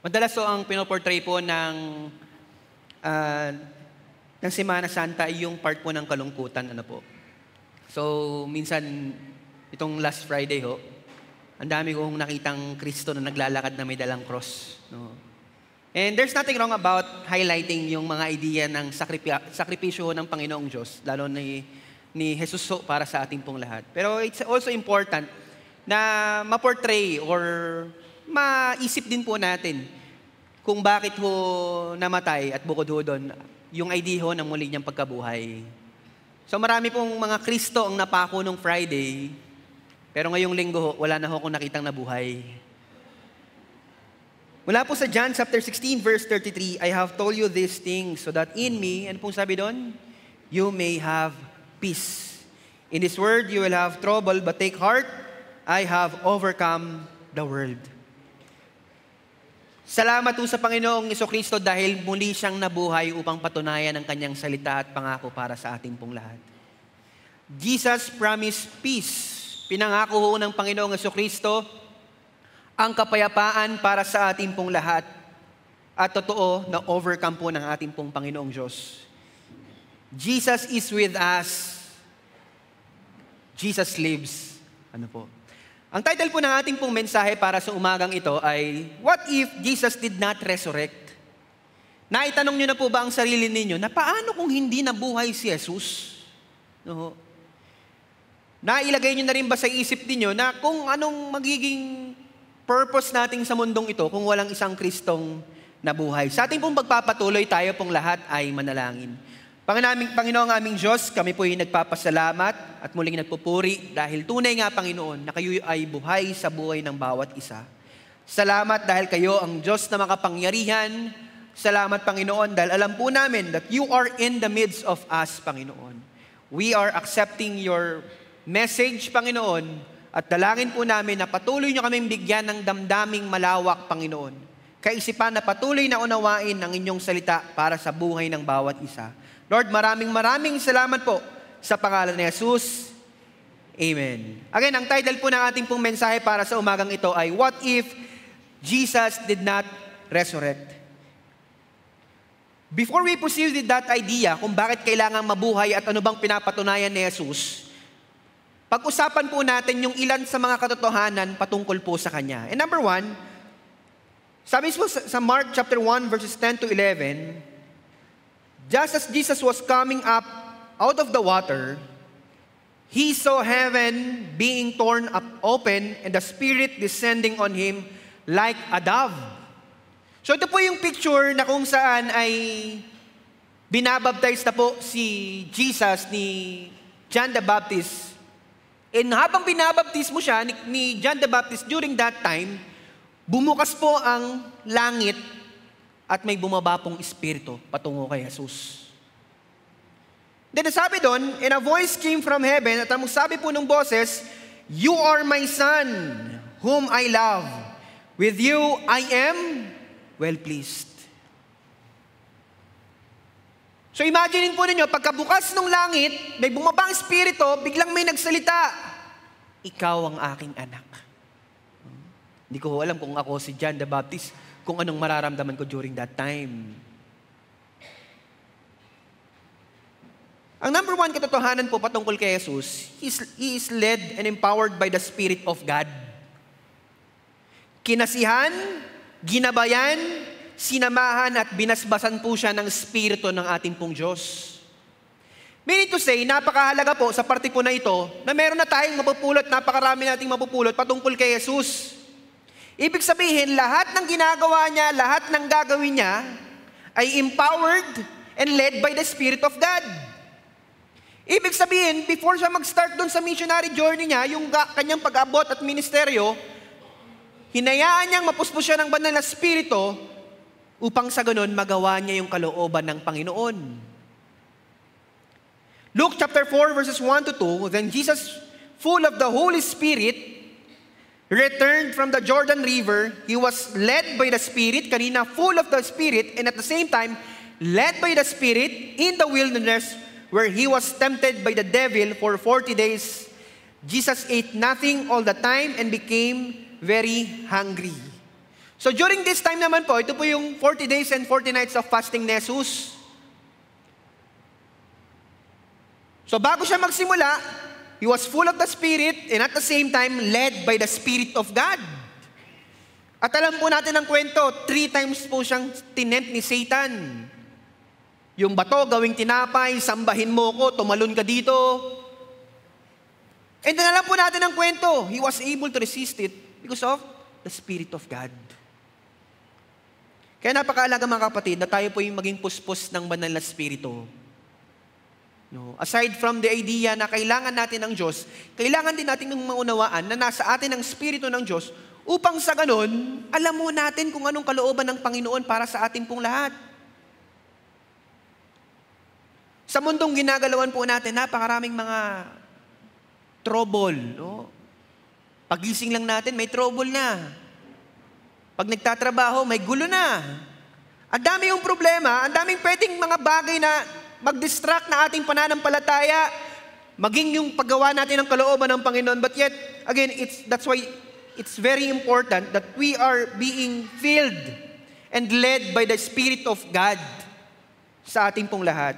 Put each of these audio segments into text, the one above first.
Madalas ang pinoportray po ah, ng Semana Santa ay yung part po ng kalungkutan. So, minsan, itong last Friday ang dami kong nakitang Kristo na naglalakad na may dalang cross. No? And there's nothing wrong about highlighting yung mga idea ng sakripisyo ng Panginoong Diyos, lalo ni Jesus para sa ating pong lahat. Pero it's also important na ma-portray or maisip din po natin kung bakit namatay at bukod doon yung idea ng muli niyang pagkabuhay. So marami pong mga Kristo ang napako nung Friday, pero ngayong linggo wala na akong nakitang nabuhay. Mula po sa John chapter 16 verse 33, I have told you these things so that in me, ano pong sabi doon? You may have peace. In this world you will have trouble, but take heart, I have overcome the world. Salamat po sa Panginoong Jesucristo dahil muli siyang nabuhay upang patunayan ang kanyang salita at pangako para sa ating pong lahat. Jesus promised peace. Pinangako ho ng Panginoong Jesucristo ang kapayapaan para sa ating pong lahat. At totoo na overcome po ng ating pong Panginoong Diyos. Jesus is with us. Jesus lives. Ang title po ng ating pong mensahe para sa umagang ito ay, What if Jesus did not resurrect? Naitanong nyo na po ba ang sarili ninyo na paano kung hindi nabuhay si Jesus? No? Nailagay nyo na rin ba sa isip ninyo na kung anong magiging purpose natin sa mundong ito kung walang isang Kristong nabuhay? Sa ating pong pagpapatuloy, tayo pong lahat ay manalangin. Panginoong aming Diyos, kami po ay nagpapasalamat at muling nagpupuri dahil tunay nga, Panginoon, na kayo ay buhay sa buhay ng bawat isa. Salamat dahil kayo ang Diyos na makapangyarihan. Salamat, Panginoon, dahil alam po namin that you are in the midst of us, Panginoon. We are accepting your message, Panginoon, at dalangin po namin na patuloy nyo kaming bigyan ng damdaming malawak, Panginoon. Kaisipan na patuloy na unawain ang inyong salita para sa buhay ng bawat isa. Lord, maraming salamat po sa pangalan ni Jesus. Amen. Again, ang title po ng ating pong mensahe para sa umagang ito ay, What if Jesus did not resurrect? Before we proceed with that idea kung bakit kailangan mabuhay at ano bang pinapatunayan ni Jesus, pag-usapan po natin yung ilan sa mga katotohanan patungkol po sa Kanya. And number one, sabi po sa Mark chapter 1 verses 10 to 11, just as Jesus was coming up out of the water, He saw heaven being torn up open and the Spirit descending on Him like a dove. So ito po yung picture na kung saan ay binabaptize na po si Jesus ni John the Baptist. And habang binabaptize mo siya ni John the Baptist during that time, bumukas po ang langit at may bumaba pong espiritu patungo kay Jesus. Then sabi doon, and a voice came from heaven, at ang sabi po ng boses, You are my Son, whom I love. With you I am well pleased. So imagine po ninyo, pagkabukas ng langit, may bumabang espiritu, biglang may nagsalita, Ikaw ang aking anak. Hindi ko alam kung ako si John the Baptist, kung anong mararamdaman ko during that time. Ang number one katotohanan po patungkol kay Jesus, He is led and empowered by the Spirit of God. Kinasihan, ginabayan, sinamahan at binasbasan po siya ng Espiritu ng ating pong Diyos. Meaning to say, napakahalaga po sa parte po na ito na meron na tayong mapupulot, napakarami nating mapupulot patungkol kay Jesus. Ibig sabihin, lahat ng ginagawa niya, lahat ng gagawin niya ay empowered and led by the Spirit of God. Ibig sabihin, before siya mag-start doon sa missionary journey niya, yung kanyang pag-abot at ministeryo, hinayaan niyang mapuspos siya ng banal na Espiritu upang sa ganun magawa niya yung kalooban ng Panginoon. Luke chapter 4 verses 1 to 2, Then Jesus, full of the Holy Spirit, returned from the Jordan River. He was led by the Spirit, kanina full of the Spirit, and at the same time, led by the Spirit in the wilderness where He was tempted by the devil for 40 days. Jesus ate nothing all the time and became very hungry. So during this time naman po, ito po yung 40 days and 40 nights of fasting ni Jesus. So bago siya magsimula, he was full of the Spirit and at the same time led by the Spirit of God. At alam po natin ang kwento, 3 times po siyang tinempt ni Satan. Yung bato, gawing tinapay, sambahin mo ko, tumalon ka dito. And then alam po natin ang kwento, he was able to resist it because of the Spirit of God. Kaya napakaalaga mga kapatid na tayo po yung maging puspos ng banal na Espiritu. No? Aside from the idea na kailangan natin ng Diyos, kailangan din natin ng maunawaan na nasa atin ang Espiritu ng Diyos upang sa ganun, alam mo natin kung anong kalooban ng Panginoon para sa atin pong lahat. Sa mundong ginagalawan po natin, napakaraming mga trouble. No? Pagising lang natin, may trouble na. Pag nagtatrabaho, may gulo na. Ang dami yung problema, ang daming pwedeng mga bagay na mag-distract na ating pananampalataya, maging yung paggawa natin ng kalooban ng Panginoon. But yet, again, that's why it's very important that we are being filled and led by the Spirit of God sa ating pong lahat.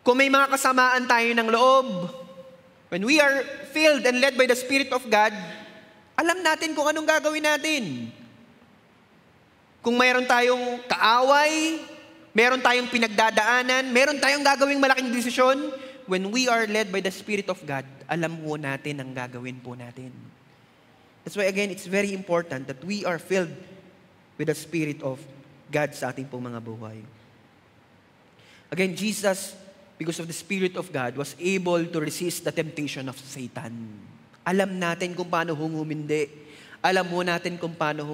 Kung may mga kasamaan tayo ng loob, when we are filled and led by the Spirit of God, alam natin kung anong gagawin natin. Kung mayroon tayong kaaway, meron tayong pinagdadaanan, meron tayong gagawing malaking desisyon, when we are led by the Spirit of God, alam po natin ang gagawin po natin. That's why again, it's very important that we are filled with the Spirit of God sa ating pong mga buhay. Again, Jesus, because of the Spirit of God, was able to resist the temptation of Satan. Alam natin kung paano humindi. Alam mo natin kung paano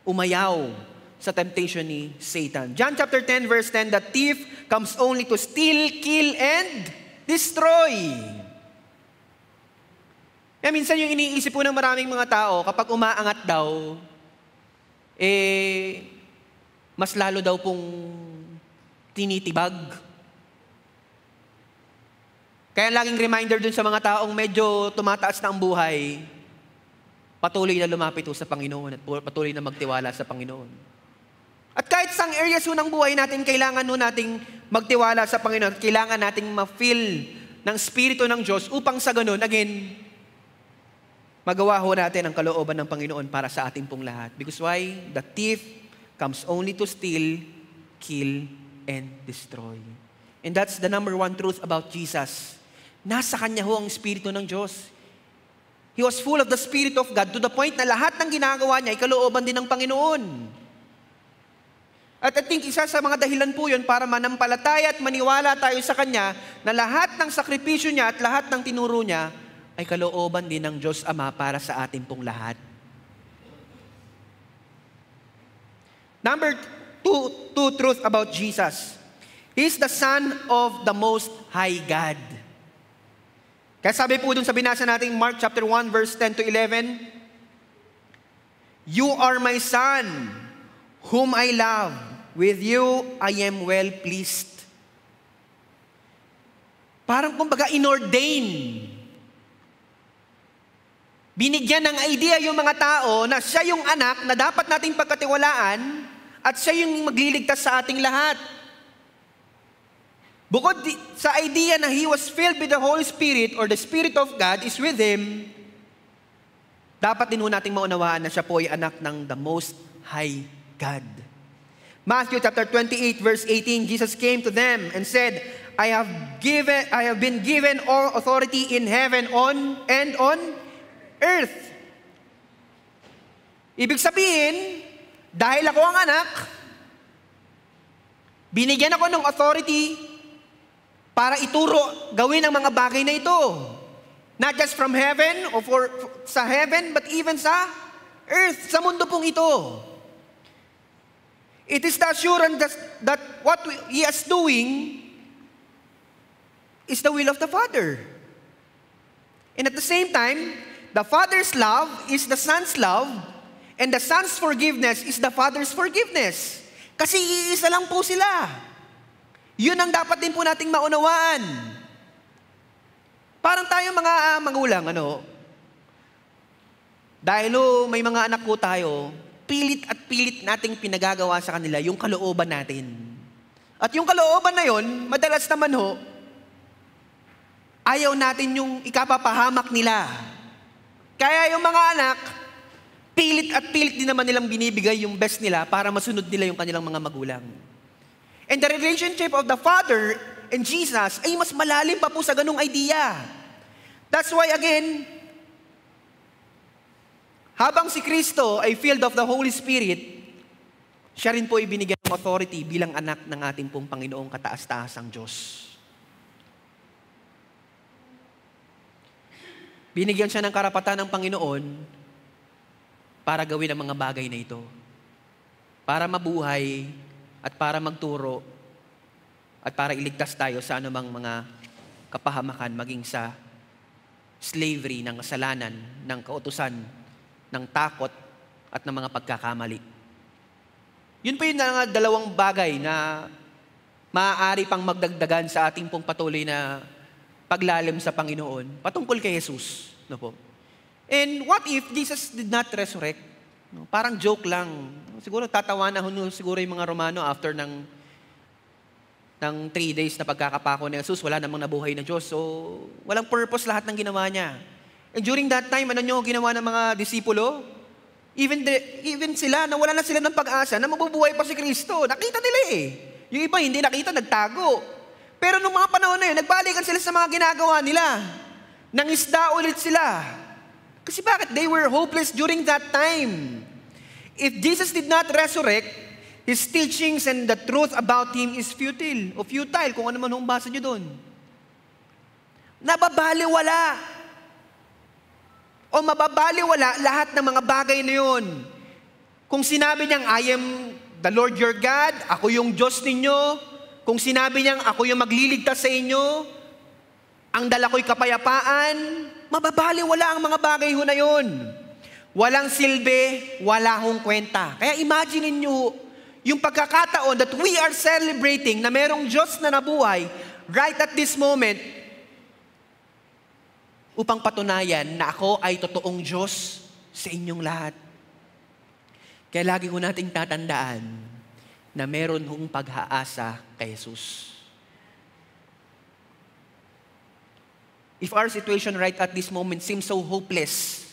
umayaw sa temptation ni Satan. John chapter 10 verse 10, the thief comes only to steal, kill, and destroy. Kaya minsan yung iniisip po ng maraming mga tao, kapag umaangat daw, mas lalo daw pong tinitibag. Kaya laging reminder dun sa mga taong medyo tumataas na ang buhay, patuloy na lumapit sa Panginoon at patuloy na magtiwala sa Panginoon. At kahit sang areas ng buhay natin, kailangan nating magtiwala sa Panginoon at kailangan nating ma-feel ng Espiritu ng Diyos upang sa ganun, again, magawa natin ang kalooban ng Panginoon para sa ating pong lahat. Because why? The thief comes only to steal, kill, and destroy. And that's the number one truth about Jesus. Nasa Kanya ang Espiritu ng Diyos. He was full of the Spirit of God to the point na lahat ng ginagawa niya ay kalooban din ng Panginoon. At I think isa sa mga dahilan po yun para manampalataya at maniwala tayo sa Kanya na lahat ng sakripisyo niya at lahat ng tinuro niya ay kalooban din ng Diyos Ama para sa atin pong lahat. Number two truth about Jesus. He is the Son of the Most High God. Kaya sabi po dun sa binasa natin Mark chapter 1 verse 10 to 11, You are my Son, whom I love. With you, I am well pleased. Parang kumbaga inordain. Binigyan ng idea yung mga tao na siya yung anak na dapat nating pagkatiwalaan at siya yung magliligtas sa ating lahat. Bukod sa idea na He was filled with the Holy Spirit or the Spirit of God is with Him, dapat din nating maunawaan na siya po ay anak ng the Most High God. Matthew chapter 28 verse 18, Jesus came to them and said, I have been given all authority in heaven and on earth. Ibig sabihin, dahil ako ang anak, binigyan ako ng authority para ituro, gawin ang mga bagay na ito. Not just from heaven or sa heaven, but even sa earth, sa mundo pong ito. It is the assurance that what He is doing is the will of the Father. And at the same time, the Father's love is the Son's love, and the Son's forgiveness is the Father's forgiveness. Kasi iisa lang po sila. Yun ang dapat din po nating maunawaan. Parang tayo mga magulang, Dahil may mga anak po tayo, pilit at pilit nating pinagagawa sa kanila yung kalooban natin. At yung kalooban na yon, madalas naman ayaw natin yung ikapapahamak nila. Kaya yung mga anak, pilit at pilit din naman nilang binibigay yung best nila para masunod nila yung kanilang mga magulang. And the relationship of the Father and Jesus ay mas malalim pa po sa ganung idea. That's why again, habang si Kristo ay filled of the Holy Spirit, siya rin po ibinigyan ng authority bilang anak ng ating pong Panginoong kataas-taasang Diyos. Binigyan siya ng karapatan ng Panginoon para gawin ang mga bagay na ito. Para mabuhay at para magturo at para iligtas tayo sa anumang mga kapahamakan maging sa slavery ng kasalanan, ng kautusan, ng takot at ng mga pagkakamali. Yun po yung dalawang bagay na maaari pang magdagdagan sa ating pong patuloy na paglalim sa Panginoon patungkol kay Jesus. No po? And what if Jesus did not resurrect? No, parang joke lang. Siguro tatawa na siguro yung mga Romano after ng 3 days na pagkakapako ni Jesus, wala namang nabuhay na Diyos. So, walang purpose lahat ng ginawa niya. And during that time, ano nyo ginawa ng mga disipulo? Even sila, nawala na sila ng pag-asa na mabubuhay pa si Kristo. Nakita nila eh. Yung iba hindi nakita, nagtago. Pero nung mga panahon na yun, nagbalikan sila sa mga ginagawa nila. Nangisda ulit sila. Kasi bakit? They were hopeless during that time. If Jesus did not resurrect, His teachings and the truth about Him is futile. O futile, kung ano man hong basa nyo doon. Nababaliwala. O mababaliwala lahat ng mga bagay na yun. Kung sinabi niyang, I am the Lord your God, ako yung Diyos ninyo. Kung sinabi niyang, ako yung magliligtas sa inyo, ang dala ko'y kapayapaan, mababaliwala ang mga bagay na yun. Walang silbi, wala hong kwenta. Kaya imagine niyo yung pagkakataon that we are celebrating na merong Diyos na nabuhay right at this moment upang patunayan na ako ay totoong Diyos sa inyong lahat. Kaya lagi ko nating tatandaan na meron hong pag-aasa kay Jesus. If our situation right at this moment seems so hopeless,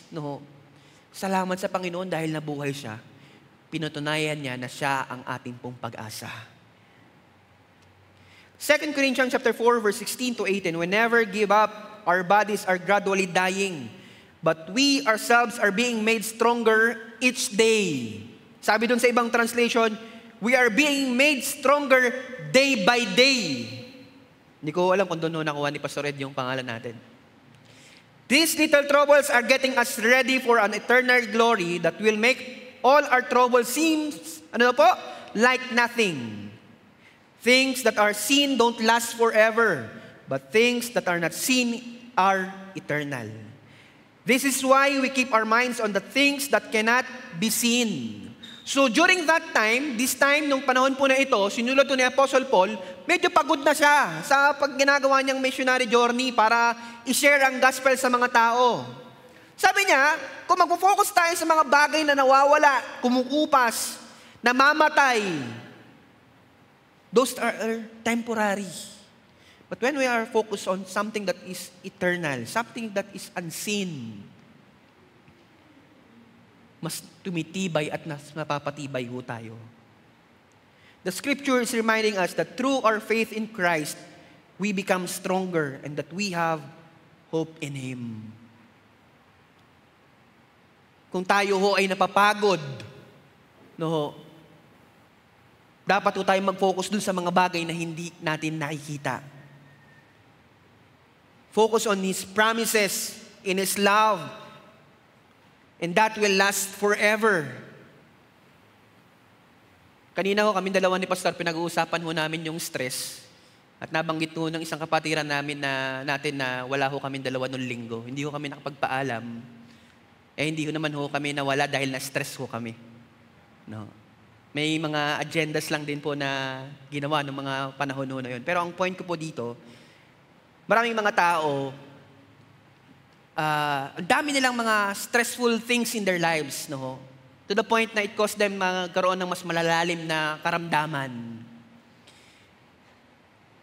salamat sa Panginoon dahil nabuhay siya. Pinutunayan niya na siya ang ating pong pag-asa. 2 Corinthians chapter 4, verse 16 to 18, we never give up. Our bodies are gradually dying, but we ourselves are being made stronger each day. Sabi dun sa ibang translation, we are being made stronger day by day. Hindi ko alam kung doon nakuha ni Pastor Ed yung pangalan natin. These little troubles are getting us ready for an eternal glory that will make all our troubles seem, like nothing. Things that are seen don't last forever, but things that are not seen are eternal. This is why we keep our minds on the things that cannot be seen. So during that time, this time, nung panahon po na ito, sinulat to ni Apostle Paul, medyo pagod na siya sa pagginagawa niyang missionary journey para i-share ang gospel sa mga tao. Sabi niya, kung magpo-focus tayo sa mga bagay na nawawala, kumukupas, namamatay, those are temporary. But when we are focused on something that is eternal, something that is unseen, mas tumitibay at mas mapapatibay ho tayo. The scripture is reminding us that through our faith in Christ, we become stronger and that we have hope in Him. Kung tayo ho ay napapagod, dapat ho tayo mag-focus dun sa mga bagay na hindi natin nakikita. Focus on His promises, in His love, and that will last forever. Kanina ho, kami dalawa ni Pastor, pinag-uusapan ho namin yung stress. At nabanggit ho ng isang kapatiran namin natin na wala ho kami dalawa nung linggo. Hindi ho kami nakapagpaalam. Hindi ho naman ho kami nawala dahil na-stress ho kami. May mga agendas lang din po na ginawa ng mga panahon ho na yun. Pero ang point ko po dito, maraming mga tao, ang dami nilang mga stressful things in their lives, no? To the point na it caused them magkaroon ng mas malalalim na karamdaman.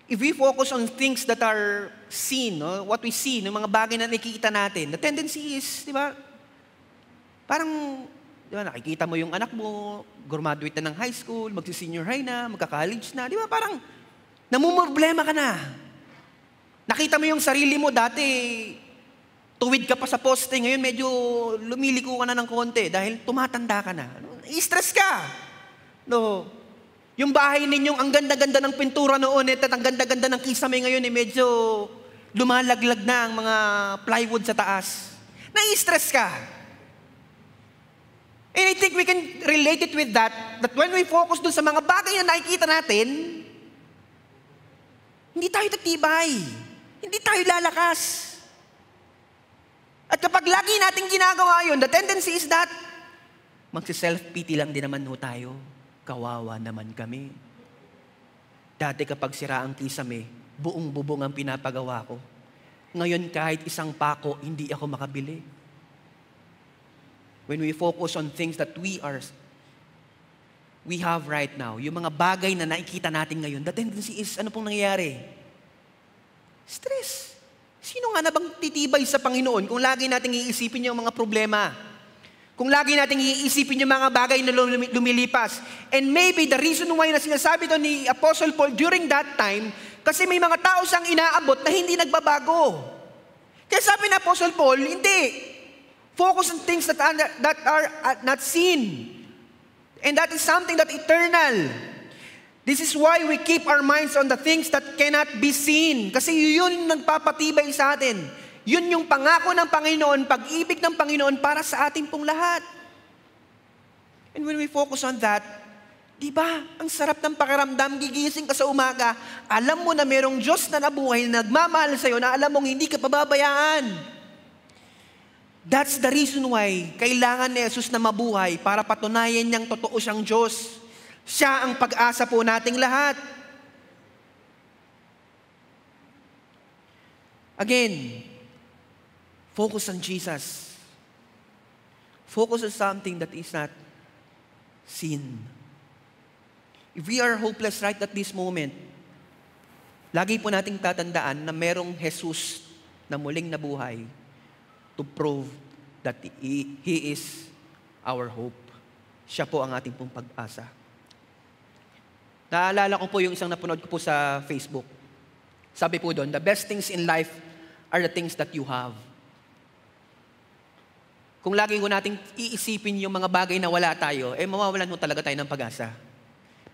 If we focus on things that are seen, no? What we see, ng mga bagay na nakikita natin, the tendency is, di ba, parang, di ba, nakikita mo yung anak mo, graduate na ng high school, magsi-senior high na, magka-college na, di ba, parang, namumroblema ka na. Nakita mo yung sarili mo, dati, tuwid ka pa sa poste, ngayon medyo lumiliko ka na ng konti dahil tumatanda ka na. I-stress ka. No. Yung bahay ninyong ang ganda-ganda ng pintura noon at ang ganda-ganda ng kisame ngayon medyo lumalaglag na ang mga plywood sa taas. Nai-stress ka. And I think we can relate it with that when we focus dun sa mga bagay na nakikita natin, hindi tayo tatibay. Hindi tayo lalakas. At kapag lagi natin ginagawa yun, the tendency is that magsi-self-pity lang din naman ho tayo. Kawawa naman kami. Dati kapag sira ang kisame, buong-bubong ang pinapagawa ko. Ngayon kahit isang pako, hindi ako makabili. When we focus on things that we have right now, yung mga bagay na nakikita natin ngayon, the tendency is, ano pong nangyayari? Stress. Sino nga na bang titibay sa Panginoon kung lagi nating iisipin yung mga problema? Kung lagi nating iisipin yung mga bagay na lumilipas. And maybe the reason why na sinasabi doon ni Apostle Paul during that time, kasi may mga tao siyang inaabot na hindi nagbabago. Kaya sabi ni Apostle Paul, hindi. Focus on things that are not seen. And that is something that eternal. This is why we keep our minds on the things that cannot be seen. Kasi yun nagpapatibay sa atin. Yun yung pangako ng Panginoon, pag-ibig ng Panginoon para sa ating pong lahat. And when we focus on that, di ba, ang sarap ng pakiramdam, gigising ka sa umaga, alam mo na merong Diyos na nabuhay, na nagmamahal sa'yo, na alam mong hindi ka pababayaan. That's the reason why kailangan ni Jesus na mabuhay para patunayan niyang totoo siyang Diyos. Siya ang pag-asa po nating lahat. Again, focus on Jesus. Focus on something that is not seen. If we are hopeless right at this moment, lagi po nating tatandaan na merong Jesus na muling nabuhay to prove that He is our hope. Siya po ang ating pong pag-asa. Naalala ko po yung isang napanood ko po sa Facebook. Sabi po doon, the best things in life are the things that you have. Kung lagi ko nating iisipin yung mga bagay na wala tayo, mawawalan mo talaga tayo ng pag-asa.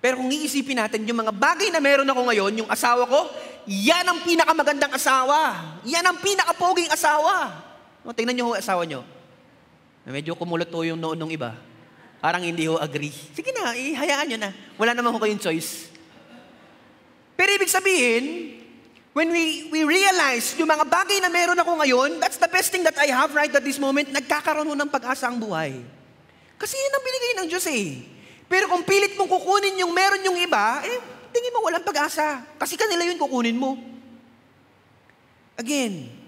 Pero kung iisipin natin yung mga bagay na meron ako ngayon, yung asawa ko, yan ang pinakamagandang asawa. Yan ang pinakapoging asawa. Tingnan nyo ho asawa nyo. Medyo kumulot ho yung noon ng iba. Parang hindi ho agree. Sige na, ihayaan nyo na. Wala naman ho kayong choice. Pero ibig sabihin, when we realize yung mga bagay na meron ako ngayon, that's the best thing that I have right at this moment, nagkakaroon ng pag-asa ang buhay. Kasi yun ang binigay ng Diyos eh. Pero kung pilit mong kukunin yung meron yung iba, tingin mo walang pag-asa. Kasi kanila yun kukunin mo. Again,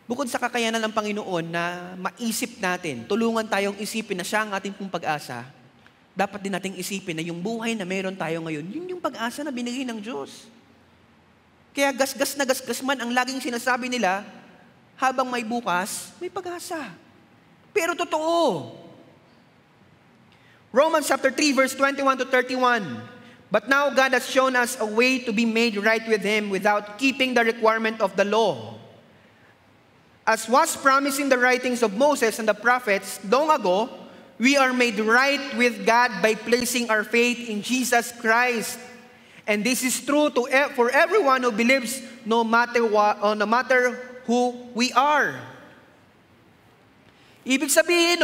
bukod sa kakayanan ng Panginoon na maisip natin, tulungan tayong isipin na siya ang ating pong pag-asa, dapat din nating isipin na yung buhay na meron tayo ngayon, yun yung pag-asa na binigay ng Diyos. Kaya gasgas na gasgas man ang laging sinasabi nila, habang may bukas, may pag-asa. Pero totoo. Romans chapter 3 verse 21 to 31. But now God has shown us a way to be made right with Him without keeping the requirement of the law. As was promised in the writings of Moses and the prophets long ago, we are made right with God by placing our faith in Jesus Christ. And this is true for everyone who believes, no matter who we are. Ibig sabihin,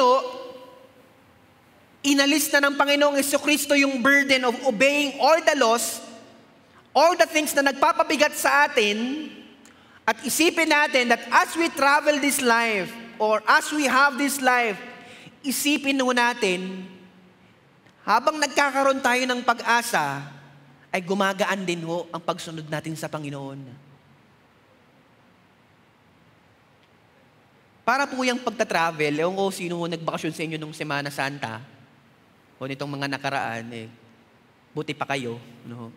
inalis na ng Panginoong Jesucristo yung burden of obeying all the laws, all the things na nagpapabigat sa atin, at isipin natin that as we travel this life, or as we have this life, isipin natin, habang nagkakaroon tayo ng pag-asa, ay gumagaan din ang pagsunod natin sa Panginoon. para po yung pagta-travel, ewan ko sino nagbakasyon sa inyo nung Semana Santa, o nitong mga nakaraan, buti pa kayo. No?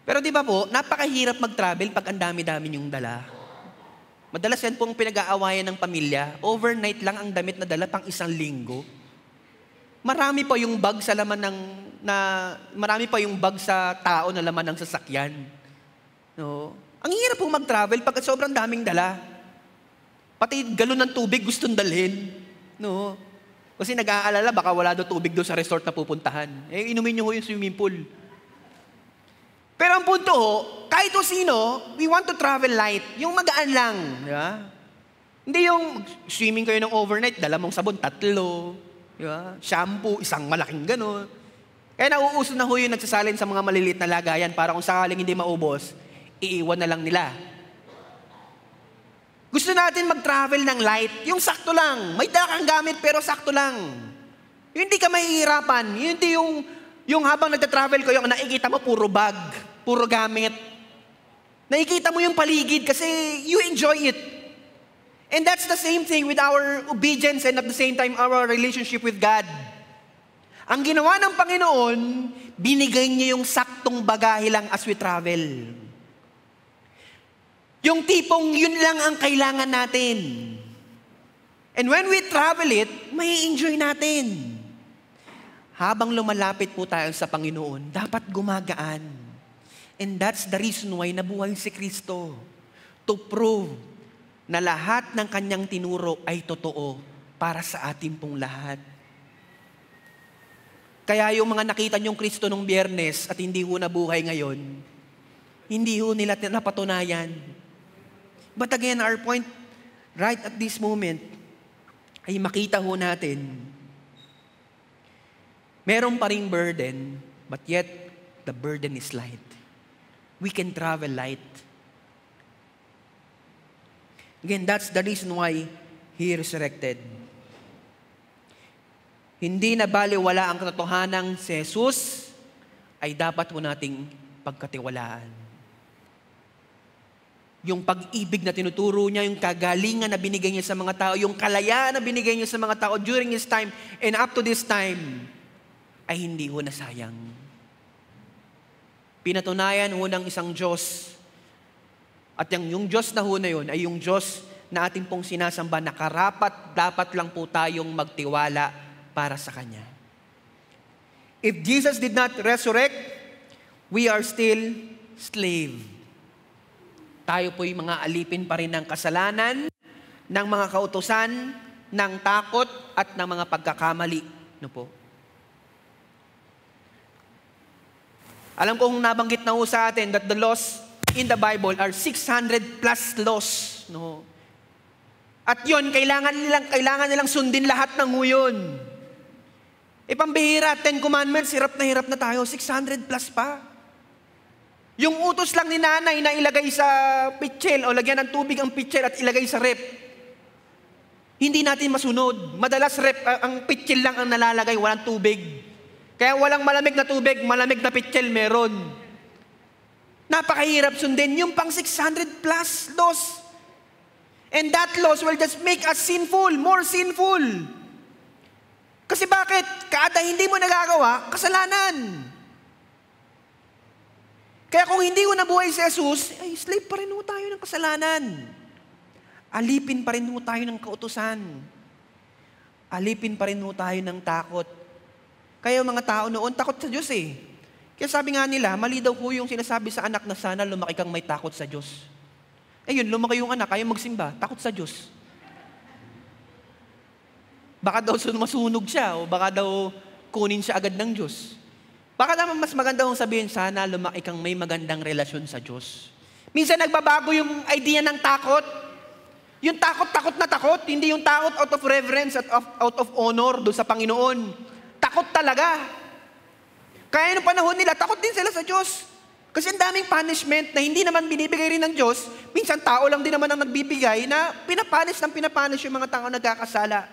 Pero di ba po, napakahirap mag-travel pag ang dami-dami yung dala. Madalas yan pong pinag-aawayan ng pamilya. Overnight lang ang damit na dala pang 1 linggo. Marami pa yung bag sa laman marami pa yung bag sa tao na laman ng sasakyan. No? Ang hirap pong mag-travel pag sobrang daming dala. Pati galon ng tubig gustong dalhin. No? Kasi nag-aalala, baka wala daw tubig doon sa resort na pupuntahan. Inumin nyo yung swimming pool. Pero ang punto kahit o sino, we want to travel light. Yung magaan lang. Di ba? Hindi yung swimming kayo ng overnight, dala mong sabon, 3. Di ba? Shampoo, 1 malaking gano'n. Kaya nauuso na yung nagsasalin sa mga maliliit na lagayan para kung sakaling hindi maubos, iiwan na lang nila. Gusto natin mag-travel ng light, yung sakto lang. May dala kang gamit pero sakto lang. Yung hindi ka mahihirapan. Yung hindi yung habang nagta-travel kayo, nakikita mo puro bag, puro gamit. Nakikita mo yung paligid kasi you enjoy it. And that's the same thing with our obedience and at the same time our relationship with God. Ang ginawa ng Panginoon, binigay niya yung saktong bagahe lang as we travel. Yung tipong yun lang ang kailangan natin. And when we travel it, may enjoy natin. Habang lumalapit po tayo sa Panginoon, dapat gumagaan. And that's the reason why nabuhay si Kristo. To prove na lahat ng kanyang tinuro ay totoo para sa ating pong lahat. Kaya yung mga nakita niyong Kristo nung Biyernes at hindi ho nabuhay ngayon, hindi ho nila napatunayan. But again, our point right at this moment ay makita ho natin meron pa ring burden, but yet the burden is light. We can travel light. Again, that's the reason why He resurrected. Hindi na baliwala ang katotohanang si Jesus ay dapat po nating pagkatiwalaan. Yung pag-ibig na tinuturo niya, yung kagalingan na binigay niya sa mga tao, yung kalayaan na binigay niya sa mga tao during His time and up to this time, ay hindi ho nasayang. Pinatunayan ho ng isang Diyos. At yung Diyos na ho na yun ay yung Diyos na ating pong sinasamba na dapat lang po tayong magtiwala para sa Kanya. If Jesus did not resurrect, we are still slave. Tayo po'y mga alipin pa rin ng kasalanan, ng mga kautusan, ng takot at ng mga pagkakamali. No po? Alam kong nabanggit na ho sa atin that the laws in the Bible are 600 plus laws. No? At yun, kailangan nilang sundin lahat ng yun. Pambihira, 10 Commandments, hirap na tayo, 600 plus pa. Yung utos lang ni nanay na ilagay sa pitchel o lagyan ng tubig ang pitchel at ilagay sa rep, hindi natin masunod. Madalas ang pitchel lang ang nalalagay, walang tubig. Kaya walang malamig na tubig, malamig na pitchel meron. Napakahirap sundin yung pang 600 plus laws. And that laws will just make us sinful, more sinful. Kasi bakit? Kada hindi mo nagagawa, kasalanan. Kaya kung hindi ko nabuhay si Jesus, ay slave pa rin ho tayo ng kasalanan. Alipin pa rin ho tayo ng kautusan. Alipin pa rin ho tayo ng takot. Kaya mga tao noon, takot sa Diyos eh. Kaya sabi nga nila, mali daw po yung sinasabi sa anak na sana lumaki kang may takot sa Diyos. Yun, lumaki yung anak, kaya magsimba, takot sa Diyos. Baka daw masunog siya o baka daw kunin siya agad ng Diyos. Baka naman mas maganda kong sabihin, sana lumaki kang may magandang relasyon sa Diyos. Minsan nagbabago yung idea ng takot. Yung takot na takot, hindi yung takot out of reverence at out of honor doon sa Panginoon. Takot talaga. Kaya nung panahon nila, takot din sila sa Diyos. Kasi ang daming punishment na hindi naman binibigay rin ng Diyos, minsan tao lang din naman ang nagbibigay na pinapanis yung mga tao nagkakasala.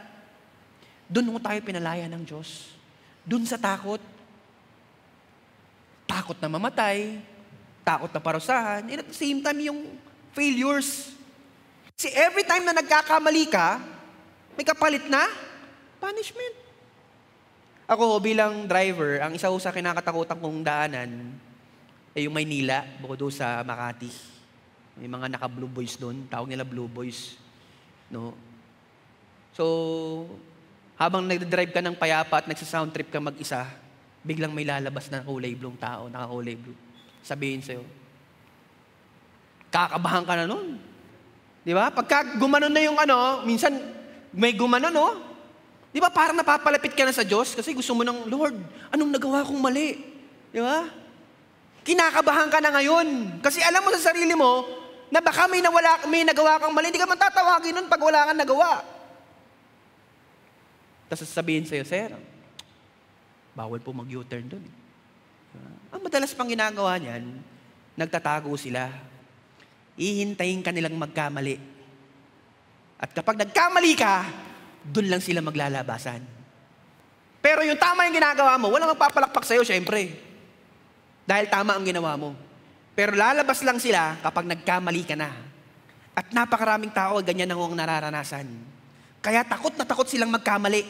Doon mo tayo pinalaya ng Diyos. Doon sa takot. Takot na mamatay, takot na parusahan, and at the same time yung failures. Kasi every time na nagkakamali ka, may kapalit na punishment. Ako bilang driver, ang isa ko sa kinakatakutan kong daanan ay yung Maynila, bukod doon sa Makati. May mga naka-blue boys doon, tawag nila blue boys. No? So, habang nagdadrive ka ng payapa at nagsa-sound trip ka mag-isa, biglang may lalabas na kulay blue tao, naka-kulay blue. Sabihin sa'yo, kakabahan ka na nun. Di ba? Pagka gumanon na yung minsan may gumanon, no? Di ba parang napapalapit ka na sa Diyos kasi gusto mo ng, Lord, anong nagawa kong mali? Di ba? Kinakabahan ka na ngayon. Kasi alam mo sa sarili mo, na baka may nagawa kang mali, hindi ka man tatawagin nun pag wala kang nagawa. Tapos sasabihin sa'yo, Sir, bawal po mag-U-turn doon. Ang madalas pang ginagawa niyan, nagtatago sila. Ihintayin ka nilang magkamali. At kapag nagkamali ka, doon lang sila maglalabasan. Pero yung tama yung ginagawa mo, walang magpapalakpak sa'yo, syempre. Dahil tama ang ginawa mo. Pero lalabas lang sila kapag nagkamali ka na. At napakaraming tao, ganyan ang nararanasan. Kaya takot na takot silang magkamali.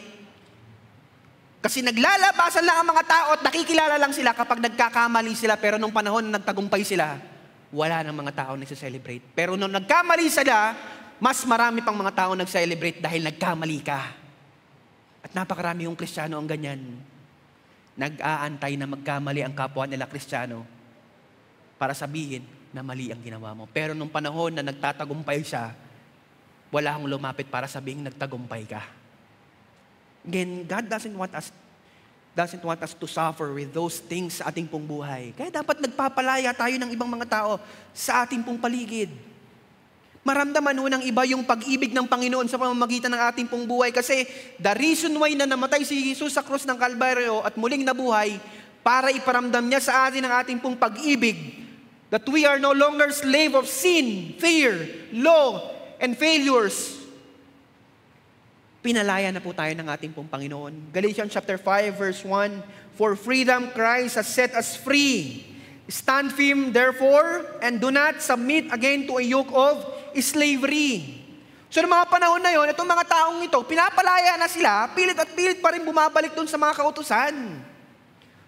Kasi naglalabasan lang ang mga tao at nakikilala lang sila kapag nagkakamali sila. Pero nung panahon na nagtagumpay sila, wala nang mga tao nagse-celebrate. Pero nung nagkamali sila, mas marami pang mga tao nag-celebrate dahil nagkamali ka. At napakarami yung Kristiyano ang ganyan. Nag-aantay na magkamali ang kapwa nila Kristiyano para sabihin na mali ang ginawa mo. Pero nung panahon na nagtatagumpay siya, wala akong lumapit para sabihin nagtagumpay ka. Again, God doesn't want us to suffer with those things sa ating pong buhay. Kaya dapat nagpapalaya tayo ng ibang mga tao sa ating pong paligid. Maramdaman ho ng iba yung pag-ibig ng Panginoon sa pamamagitan ng ating pong buhay. Kasi the reason why na namatay si Jesus sa krus ng Kalbaryo at muling nabuhay, para iparamdam niya sa atin ang ating pong pag-ibig, that we are no longer slave of sin, fear, law, and failures. Pinalaya na po tayo ng ating pong Panginoon. Galatians chapter 5 verse 1, For freedom Christ has set us free. Stand firm therefore, and do not submit again to a yoke of slavery. So noong mga panahon na yon, itong mga taong ito, pinapalaya na sila, pilit at pilit pa rin bumabalik dun sa mga kautusan.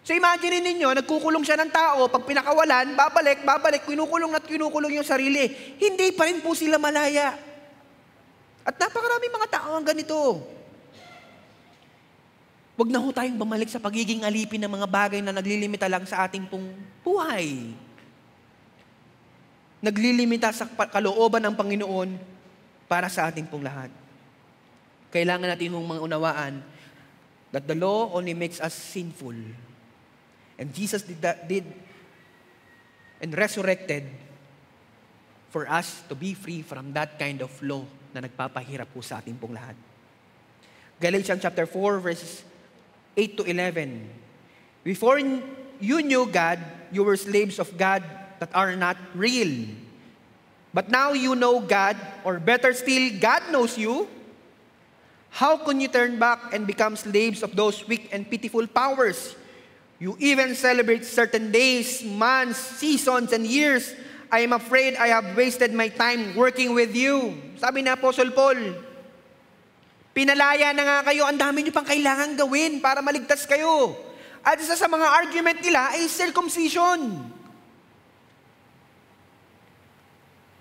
So imagine ninyo, nagkukulong siya ng tao, pag pinakawalan, babalik, kinukulong yung sarili. Hindi pa rin po sila malaya. At napakaraming mga tao ang ganito. Huwag na ho tayong bumalik sa pagiging alipin ng mga bagay na naglilimita lang sa ating pong buhay. Naglilimita sa kalooban ng Panginoon para sa ating pong lahat. Kailangan natin hong maunawaan that the law only makes us sinful. And Jesus did and resurrected for us to be free from that kind of law na nagpapahirap po sa ating pong lahat. Galatians chapter 4 verses 8 to 11. Before you knew God, you were slaves of God that are not real. But now you know God, or better still, God knows you. How can you turn back and become slaves of those weak and pitiful powers? You even celebrate certain days, months, seasons, and years. I am afraid I have wasted my time working with you. Sabi ni Apostle Paul, pinalaya na nga kayo, ang dami nyo pang kailangan gawin para maligtas kayo. At isa sa mga argument nila ay circumcision.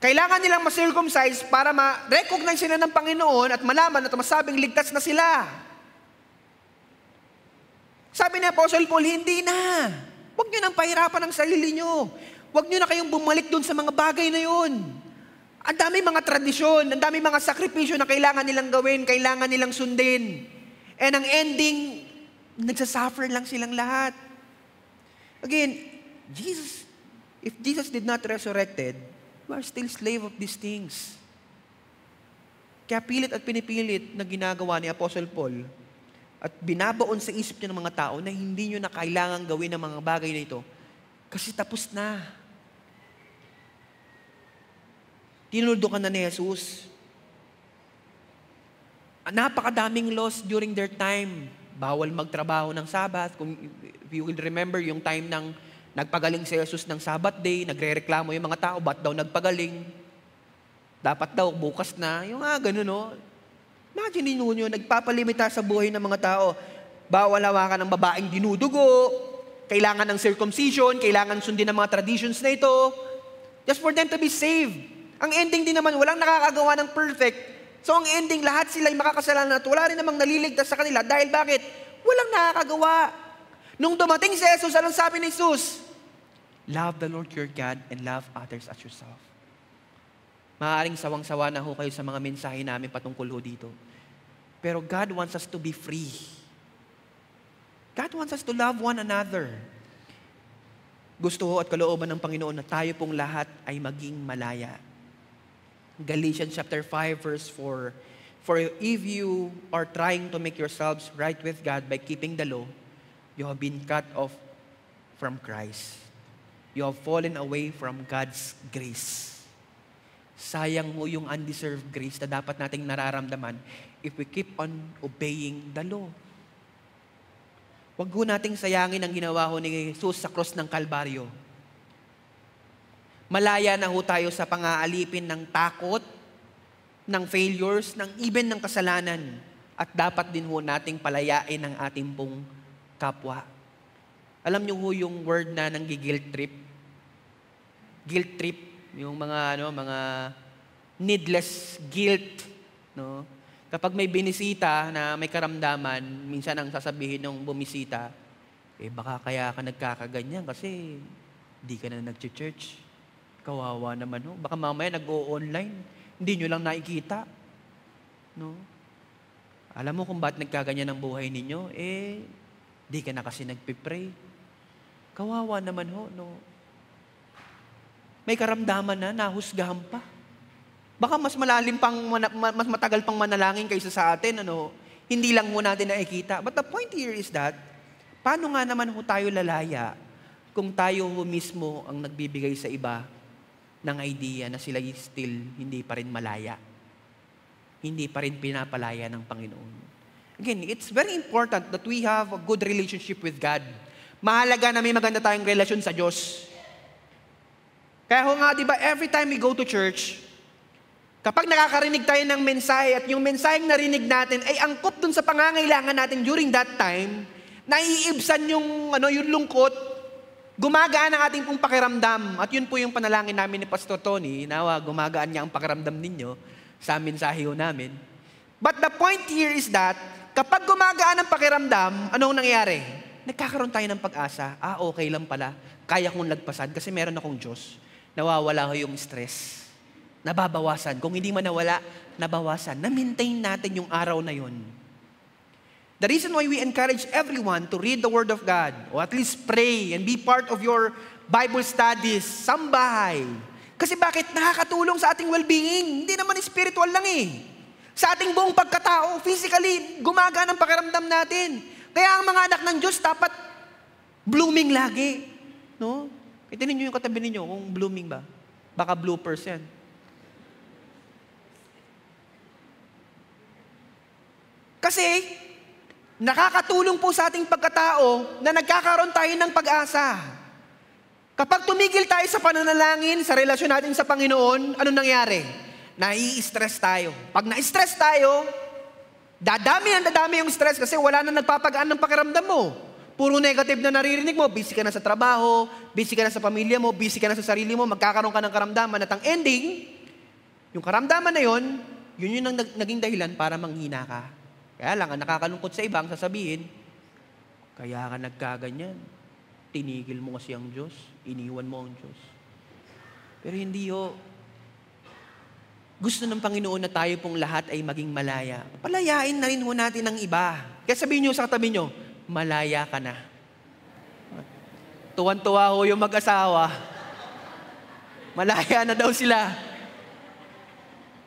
Kailangan nilang ma-circumcise para ma-recognize sila ng Panginoon at malaman at masabing ligtas na sila. Sabi ni Apostle Paul, hindi na. Huwag nyo nang pahirapan ang sarili nyo. Huwag nyo na kayong bumalik dun sa mga bagay na yun. Ang dami mga tradisyon, ang dami mga sakripisyo na kailangan nilang gawin, kailangan nilang sundin. And ang ending, nagsasuffer lang silang lahat. Again, if Jesus did not resurrected, we are still slave of these things. Kaya pilit at pinipilit na ginagawa ni Apostle Paul at binabaon sa isip niya ng mga tao na hindi nyo na kailangan gawin ang mga bagay na ito kasi tapos na. Tinuldukan na ni Jesus. Napakadaming laws during their time. Bawal magtrabaho ng Sabbath. Kung if you will remember yung time ng nagpagaling si Jesus ng Sabbath day, nagrereklamo yung mga tao, ba't daw nagpagaling? Dapat daw, bukas na. Yung ganun, no? Imagine ninyo, nagpapalimita sa buhay ng mga tao. Bawal hawakan ng babaeng dinudugo, kailangan ng circumcision, kailangan sundin ng mga traditions na ito, just for them to be saved. Ang ending din naman, walang nakakagawa ng perfect. So ang ending, lahat sila ay makakasalanan at wala rin namang naliligtas sa kanila. Dahil bakit? Walang nakakagawa. Nung dumating si Jesus, anong sabi ni Jesus? Love the Lord your God and love others as yourself. Maaaring sawang-sawa na ho kayo sa mga mensahe namin patungkol ho dito. Pero God wants us to be free. God wants us to love one another. Gusto ho at kalooban ng Panginoon na tayo pong lahat ay maging malaya. Galatians chapter 5 verse 4, for if you are trying to make yourselves right with God by keeping the law, you have been cut off from Christ. You have fallen away from God's grace. Sayang mo yung undeserved grace na dapat nating nararamdaman if we keep on obeying the law. Huwag ho nating sayangin ang ginawa ho ni Jesus sa cross ng Kalbaryo. Malaya na ho tayo sa pang-aalipin ng takot, ng failures, even ng kasalanan. At dapat din ho nating palayain ang ating pong kapwa. Alam niyo ho yung word na guilt trip? Guilt trip, yung mga needless guilt, no? Kapag may binisita na may karamdaman, minsan ang sasabihin ng bumisita, baka kaya ka nagkakaganyan kasi di ka na nag-church. Kawawa naman, no? Baka mamaya nag-o-online, hindi nyo lang nakikita. No? Alam mo kung ba't nagkaganyan ang buhay ninyo? Di ka na kasi nagpipray. Kawawa naman ho, no? May karamdaman na, nahusgahan pa. Baka mas malalim pang, mas matagal pang manalangin kaysa sa atin, hindi lang mo natin nakikita. But the point here is that, paano nga naman ho tayo lalaya kung tayo ho mismo ang nagbibigay sa iba ng idea na sila still hindi pa rin malaya. Hindi pa rin pinapalaya ng Panginoon. Again, it's very important that we have a good relationship with God. Mahalaga na may maganda tayong relasyon sa Diyos. Kaya ho nga, di ba, every time we go to church, kapag nakakarinig tayo ng mensahe at yung mensaheng narinig natin ay angkop dun sa pangangailangan natin during that time, naiibsan yung lungkot, gumagaan ang ating pong pakiramdam. At yun po yung panalangin namin ni Pastor Tony, nawa gumagaan niya ang pakiramdam ninyo sa mensahe namin. But the point here is that, kapag gumagaan ang pakiramdam, anong nangyayari? Nagkakaroon tayo ng pag-asa. Okay lang pala, kaya kong lagpasan kasi meron akong Diyos. Nawawala ko yung stress. Nababawasan. Kung hindi man nawala, nabawasan. Na-maintain natin yung araw na yun. The reason why we encourage everyone to read the Word of God, or at least pray and be part of your Bible studies, sambahay. Kasi bakit? Nakakatulong sa ating well-being. Hindi naman spiritual lang Sa ating buong pagkatao, physically, gumagaan ang pakiramdam natin. Kaya ang mga anak ng Diyos dapat blooming lagi. No? Itinin niyo yung katabi ninyo kung blooming ba. Baka bloopers yan. Kasi, nakakatulong po sa ating pagkatao na nagkakaroon tayo ng pag-asa. Kapag tumigil tayo sa pananalangin, sa relasyon natin sa Panginoon, ano nangyari? Nai-stress tayo. Pag na-stress tayo, dadami yung stress kasi wala na nagpapagaan ng pakiramdam mo. Puro negative na naririnig mo, busy ka na sa trabaho, busy ka na sa pamilya mo, busy ka na sa sarili mo, magkakaroon ka ng karamdaman at ang ending, yung karamdaman na yun ang naging dahilan para manghina ka. Kaya lang, ang nakakalungkot sa ibang sasabihin, kaya ka nagkaganyan. Tinigil mo kasi ang Diyos, iniwan mo ang Diyos. Pero hindi Gusto ng Panginoon na tayo pong lahat ay maging malaya. Palayain na rin natin ang iba. Kaya sabihin nyo sa katabi nyo, malaya ka na. Tuwan-tuwa yung mag-asawa. Malaya na daw sila.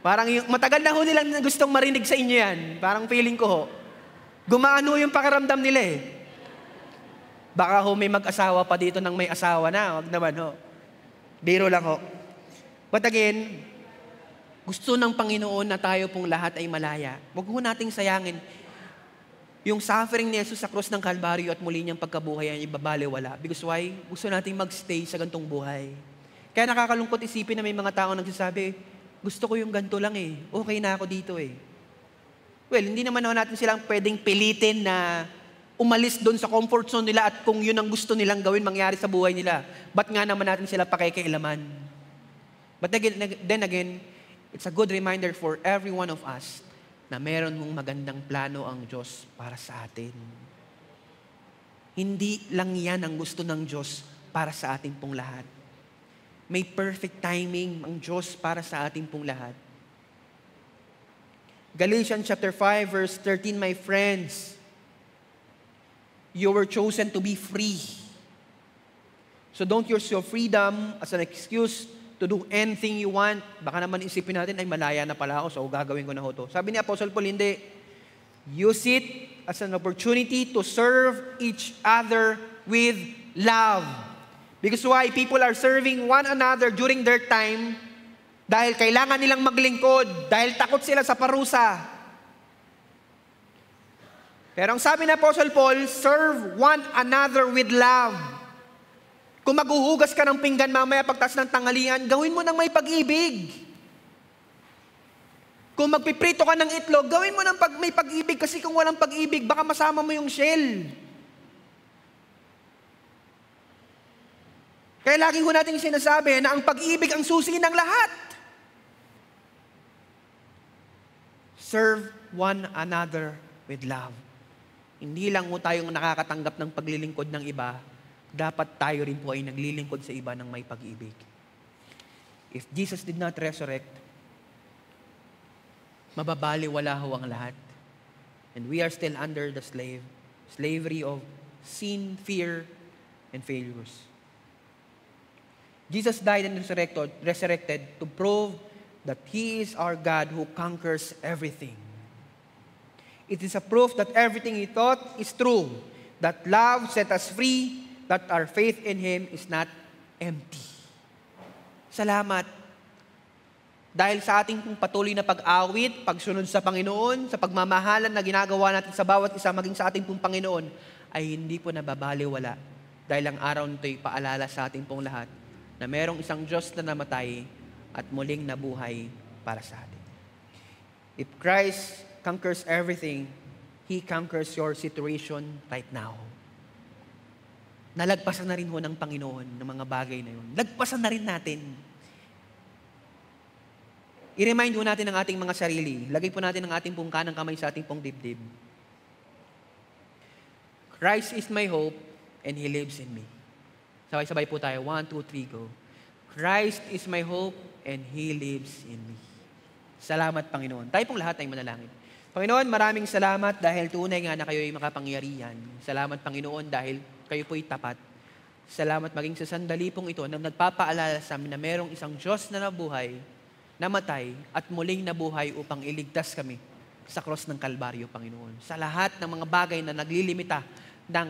Parang matagal na nilang gustong marinig sa inyo yan. Parang feeling ko gumaano yung pakiramdam nila Baka may mag-asawa pa dito ng may asawa na. Wag naman Biro lang But again, gusto ng Panginoon na tayo pong lahat ay malaya. Huwag nating sayangin. Yung suffering ni Jesus sa krus ng Kalbaryo at muli niyang pagkabuhay ay ibabaliwala. Because why? Gusto nating magstay sa gantong buhay. Kaya nakakalungkot isipin na may mga tao nagsasabi, Gusto ko yung ganito lang eh. Okay na ako dito eh. Well, hindi naman natin silang pwedeng pilitin na umalis doon sa comfort zone nila at kung yun ang gusto nilang gawin, mangyari sa buhay nila. Ba't nga naman natin sila pakikialaman? But then again, it's a good reminder for every one of us na meron mong magandang plano ang Diyos para sa atin. Hindi lang yan ang gusto ng Diyos para sa ating pong lahat. May perfect timing ang Diyos para sa ating pong lahat. Galatians chapter 5 verse 13, my friends, you were chosen to be free. So don't use your freedom as an excuse to do anything you want. Baka naman isipin natin, ay malaya na pala ako, so gagawin ko na ho to. Sabi ni Apostle Paul, hindi. Use it as an opportunity to serve each other with love. Because why? People are serving one another during their time dahil kailangan nilang maglingkod, dahil takot sila sa parusa. Pero ang sabi ni Apostle Paul, serve one another with love. Kung maghuhugas ka ng pinggan mamaya pagtas ng tanghalian, gawin mo ng may pag-ibig. Kung magpiprito ka ng itlog, gawin mo ng may pag-ibig kasi kung walang pag-ibig, baka masama mo yung shell. Kaya lagi ko natin sinasabi na ang pag-ibig ang susi ng lahat. Serve one another with love. Hindi lang mo tayong nakakatanggap ng paglilingkod ng iba, dapat tayo rin po ay naglilingkod sa iba ng may pag-ibig. If Jesus did not resurrect, mababaliwala ho ang lahat. And we are still under the slavery of sin, fear, and failures. Jesus died and resurrected to prove that He is our God who conquers everything. It is a proof that everything He taught is true, that love set us free, that our faith in Him is not empty. Salamat. Dahil sa ating patuloy na pag-awit, pagsunod sa Panginoon, sa pagmamahalan na ginagawa natin sa bawat isa, maging sa ating pong Panginoon, ay hindi po nababaliwala. Dahil ang araw nito'y paalala sa ating pong lahat na merong isang Diyos na namatay at muling nabuhay para sa atin. If Christ conquers everything, He conquers your situation right now. Nalagpasan na rin ho ng Panginoon ng mga bagay na yun. Lagpasan na rin natin. I-remind ho natin ang ating mga sarili. Lagay po natin ang ating pong kanang kamay sa ating pong dibdib. Christ is my hope and He lives in me. Sabay-sabay po tayo. 1, 2, 3, go. Christ is my hope and He lives in me. Salamat, Panginoon. Tayo pong lahat ay manalangin. Panginoon, maraming salamat dahil tunay nga na kayo ay makapangyarihan. Salamat, Panginoon, dahil kayo po'y tapat. Salamat maging sa sandali pong ito na nagpapaalala sa amin na merong isang Diyos na nabuhay, namatay, at muling nabuhay upang iligtas kami sa cross ng Kalbaryo, Panginoon. Sa lahat ng mga bagay na naglilimita ng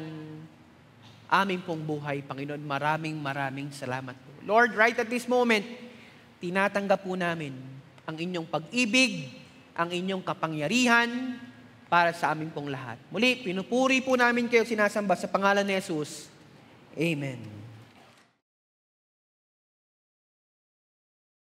aming pong buhay, Panginoon, maraming salamat po. Lord, right at this moment, tinatanggap po namin ang inyong pag-ibig, ang inyong kapangyarihan para sa aming pong lahat. Muli, pinupuri po namin kayo, sinasamba sa pangalan ni Jesus. Amen.